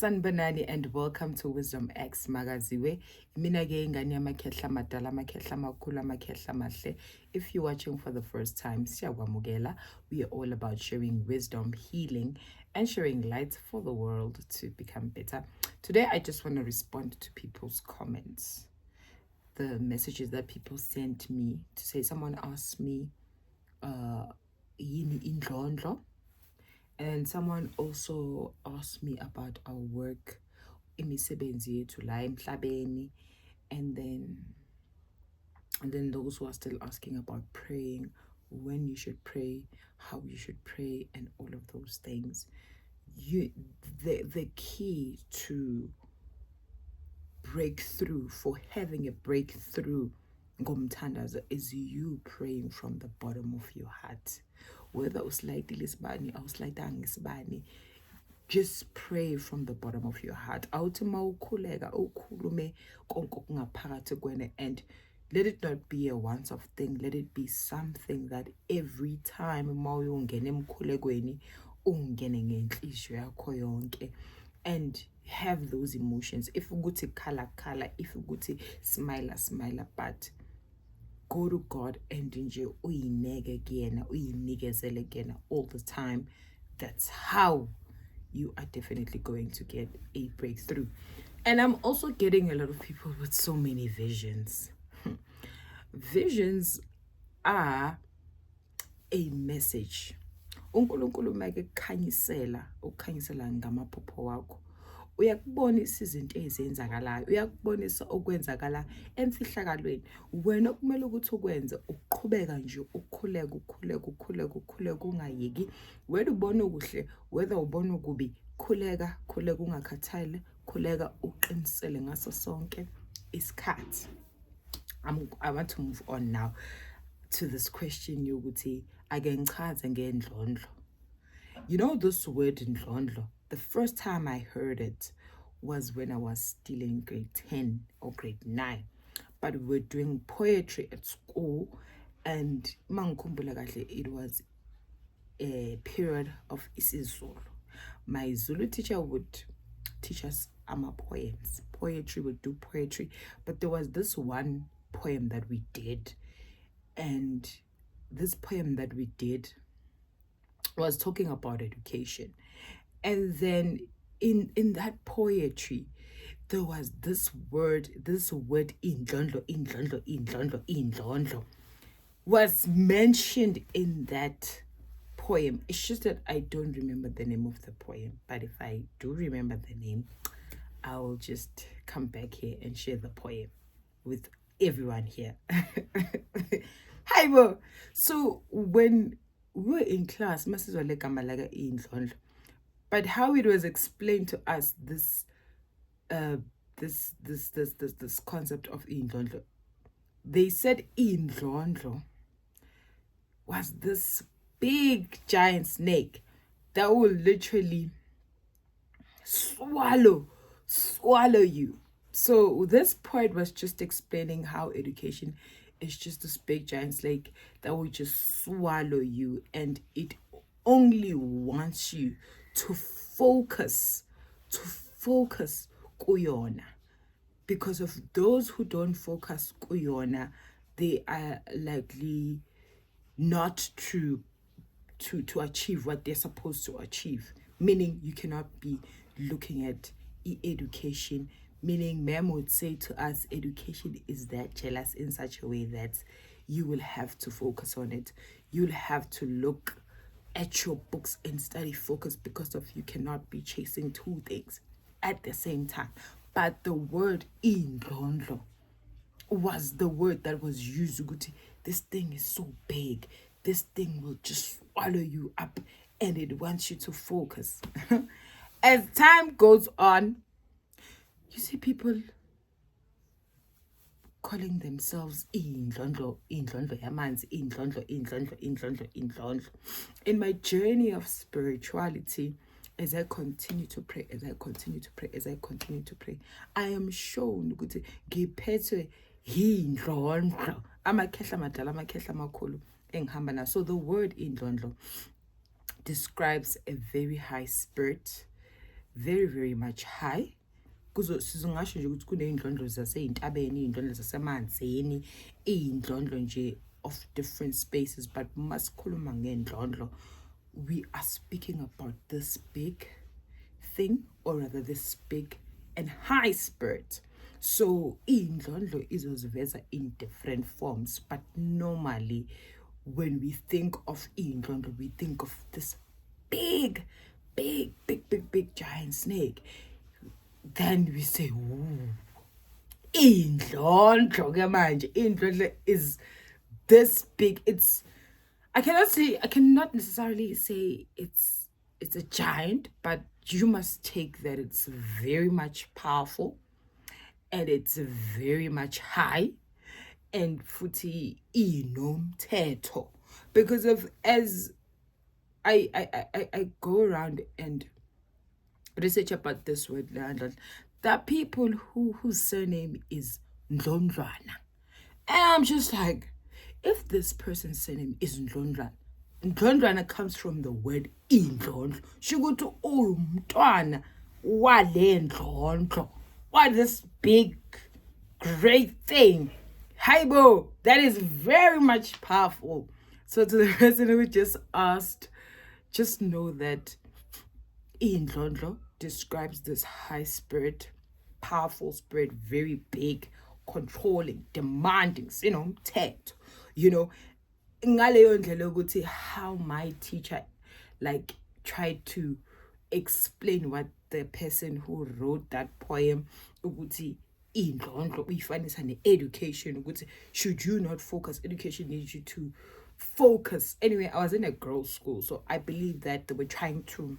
Sanbanani and welcome to Wisdom X Magaziwe. Mina ke ingane yamakhehla madala amakhehla amakhulu amakhehla mahle. If you're watching for the first time, siyakwamukela. We are all about sharing wisdom, healing, and sharing light for the world to become better. Today, I just want to respond to people's comments. The messages that people sent me to say someone asked me, yini indlondlo? And someone also asked me about our work, imisebenzi yethu la emhlabeni, and then those who are still asking about praying, when you should pray, how you should pray, and all of those things. The key to breakthrough, for having a breakthrough ngomthandazo, is you praying from the bottom of your heart. Whether uslayitile isibani awuslayitanga isibani, just pray from the bottom of your heart. Awuthi mawukhuleka ukhulume konke okungaphakathi kwena, and let it not be a once-off thing. Let it be something that every time mawuyongena emkhulekweni ungene ngenhliziyo yakho yonke, and have those emotions. If ukuthi khala, if ukuthi smile, but go to God and nje uyineke kuyena, uyinikezele kuyena all the time. That's how you are definitely going to get a breakthrough. And I'm also getting a lot of people with so many visions. Visions are a message. uNkulunkulu make khanyisela ukukhanyisela ngamaphupho wakho, uyakubonisa izinto ezenzakalayo, uyakubonisa okwenzakala emfihlakalweni. Wena kumele ukuthi ukwenze ukuqhubeka nje, ukhuleka ungayeki. Wena ubona ukuhle, whether ubona ukubi, khuleka ungakhathali, khuleka uqinisele ngaso sonke isikhathi. I want to move on now to this question yokuthi ake ngichaze ngendlondlo. You know this word ndlondlo, the first time I heard it was when I was still in grade 10 or grade 9. But we were doing poetry at school, and mangikhumbula kahle, it was a period of isiZulu. My Zulu teacher would teach us poems. Poetry, would do poetry. But there was this one poem that we did, and this poem that we did was talking about education. And then in that poetry, there was this word indlondlo was mentioned in that poem. It's just that I don't remember the name of the poem, but if I do remember the name, I will just come back here and share the poem with everyone here. Hi, Bo. So when we were in class, but how it was explained to us, this concept of indlondlo, they said indlondlo was this big giant snake that will literally swallow you. So this point was just explaining how education is just this big giant snake that will just swallow you, and it only wants you to focus kuyona. Because of those who don't focus kuyona, they are likely not to achieve what they're supposed to achieve. Meaning you cannot be looking at education. Meaning ma'am would say to us, education is that jealous in such a way that you will have to focus on it. You'll have to look at your books and study focus, because of you cannot be chasing two things at the same time. But the word indlondlo was the word that was used. This thing is so big, this thing will just swallow you up, and it wants you to focus. As time goes on, you see people calling themselves indlondlo yamanzi, indlondlo. In my journey of spirituality, as I continue to pray, I am shown ukuthi ngiphethwe indlondlo, amakhehla madala, amakhehla amakhulu engihamba nawo. So the word indlondlo describes a very high spirit, very, very much high. Sizongasho nje ukuthi kuney'ndlondlo zasey'ntabeni, iy'ndlondlo zasemanzini, iy'ndlondlo nje of different spaces. But masikhuluma ngendlondlo, we are speaking about this big thing, or rather this big and high spirit. So indlondlo izoziveza in different forms, but normally when we think of indlondlo, we think of this big giant snake. Then we say, ooh, indlondlo ke manje. Indlondlo is this big. I cannot necessarily say it's a giant, but you must take that it's very much powerful and it's very much high, and futhi inomthetho, because of, as I go around and research about this word, there are people whose surname is Ndlondlwana, and I'm just like, if this person's surname is Ndlondlwana, Ndlondlwana comes from the word indlondlo. Shukuthi umntwana wale ndlondlo. What this big, great thing. Haibo, that is very much powerful. So to the person who just asked, just know that indlondlo describes this high spirit, powerful spirit, very big, controlling, demanding, tet, ngaleyo ndlela ukuthi how my teacher like tried to explain what the person who wrote that poem ukuthi indlondlo uyifanisa ne-education, ukuthi should you not focus, education needs you to focus. Anyway, I was in a girls' school, so I believe that they were trying to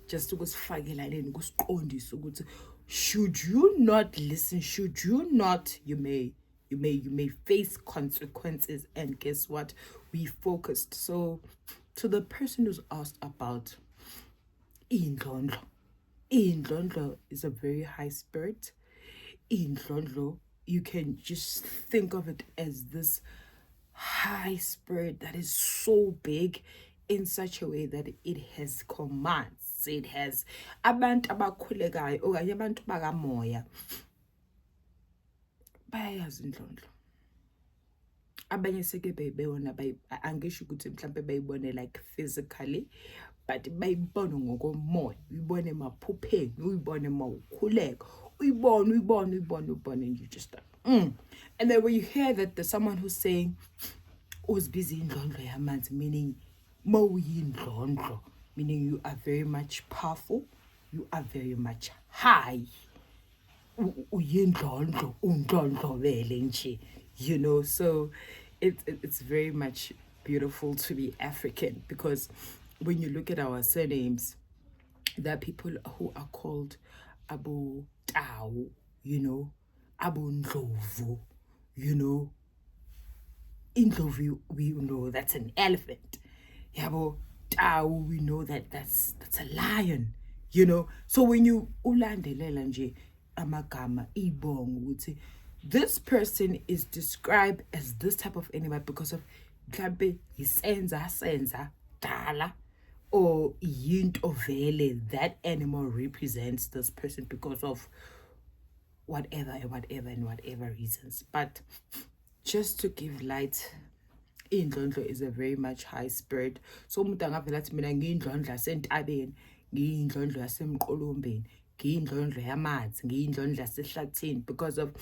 just ukusifakela leni, ukusiqondisa ukuthi should you not listen, should you not, you may face consequences. And guess what? We focused. So to the person who's asked about indlondlo, indlondlo is a very high spirit. Indlondlo, you can just think of it as this high spirit that is so big in such a way that it has commands. It has abantu abakhulekayo okanye abantu bakamoya bayayazi indlondlo. Abanye seke beyibona, angisho ukuthi mhlambe bayibone like physically, but bayibona ngokomoya, uyibone emaphupheni, uyibone mawukhuleka, uyibone, and you just and then when you hear that there's someone who's saying who's busy indlondlo yamanzi, meaning mawuyindlondlo, meaning you are very much powerful, you are very much high, uyindlondlo, undlondlobele nje, so it's very much beautiful to be African, because when you look at our surnames, there are people who are called Abu Tau, Abu Ndlovu, Indlovu, we know that's an elephant. Yabo Tau, we know that that's a lion, So when you ulandelela nje amagama ibongo ukuthi this person is described as this type of animal because of mhlambe senza dala, or yinto vele, that animal represents this person because of whatever reasons. But just to give light, indlondlo is a very much high spirit. So umuntu angavela athi mina ngiyindlondlo yasentabeni, ngiyindlondlo yasemqolombeni, ngiyindlondlo yamanzi, ngiyindlondlo yasehlathini, because of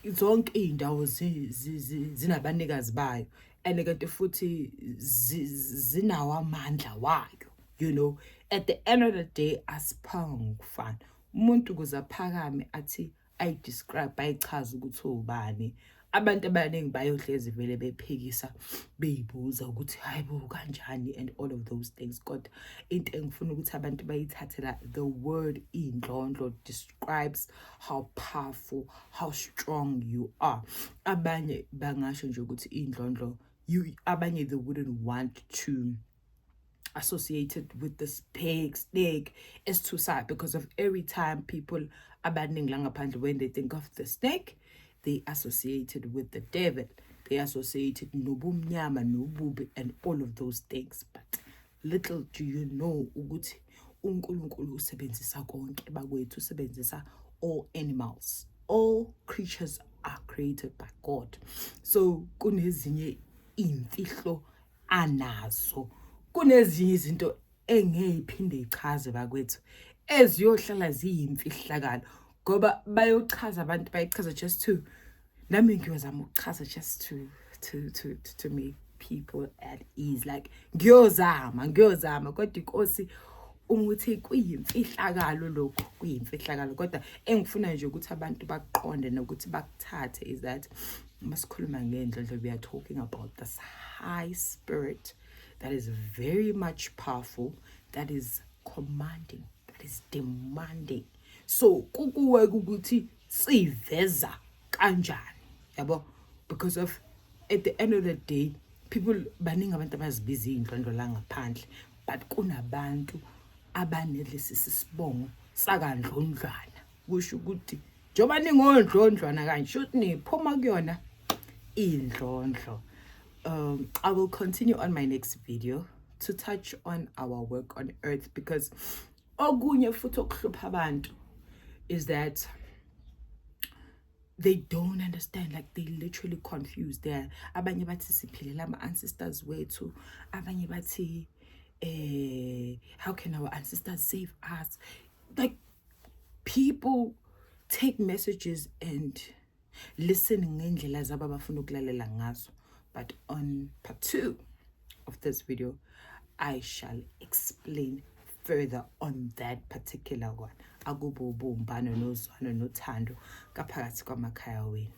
zonke iy'ndawo zinabanikazi bayo, and kanti futhi zinawo amandla wayo, at the end of the day asiphanga ngokufana. Umuntu kuze aphakame athi ayidescribe, ayichaze ukuthi ubani, abantu abaningi bayohlezi vele bephikisa, beyibuza ukuthi hayibo kanjani and all of those things. Kodwa into engifuna ukuthi abantu bayithathela, the word indlondlo describes how powerful, how strong you are. Abanye bangasho nje ukuthi indlondlo, abanye they wouldn't want to associated with this big snake is too sad, because of every time people abaningi la ngaphandle, when they think of the snake, they associated with the devil, they associated nobumnyama, nobubi, and all of those things. But little do you know ukuthi uNkulunkulu usebenzisa konke bakwethu, usebenzisa all animals. All creatures are created by God. So kunezinye imfihlo anazo, kunezinye izinto engeyiphinde ichaze bakwethu eziyohlala ziyimfihlakalo, ngoba bayochaza abantu, bayichaza just to, nami ngiyozama ukuchaza just to make people at ease, like ngiyozama kodwa inkosi umuthi kuyimfihlakalo lokho, kuyimfihlakalo. Kodwa engifuna nje ukuthi abantu baqonde nokuthi bakuthathe is that masikhuluma ngendlondlo, we are talking about this high spirit that is very much powerful, that is commanding, that is demanding. So kukuwe ukuthi siveza kanjani, yabo, because of at the end of the day people baningi abantu abazibiza indlondlo la ngaphandle, but kunabantu abanelesi sibongo sakandlondlwana, kusho ukuthi njoba ningondlondlwana kanje shothi niphuma kuyona indlondlo. I will continue on my next video to touch on our work on earth, because okunye futhi okuhlupha abantu is that they don't understand, like they literally confused. There abanye bathi siphilela ama ancestors wethu, abanye bathi how can our ancestors save us? Like people take messages and listen ngendlela zabo abafuna ukulalela ngazo. But on part 2 of this video, I shall explain further on that particular one. Akubo ubumbano nozwano nothando kaphakathi kwamakhaya wenu.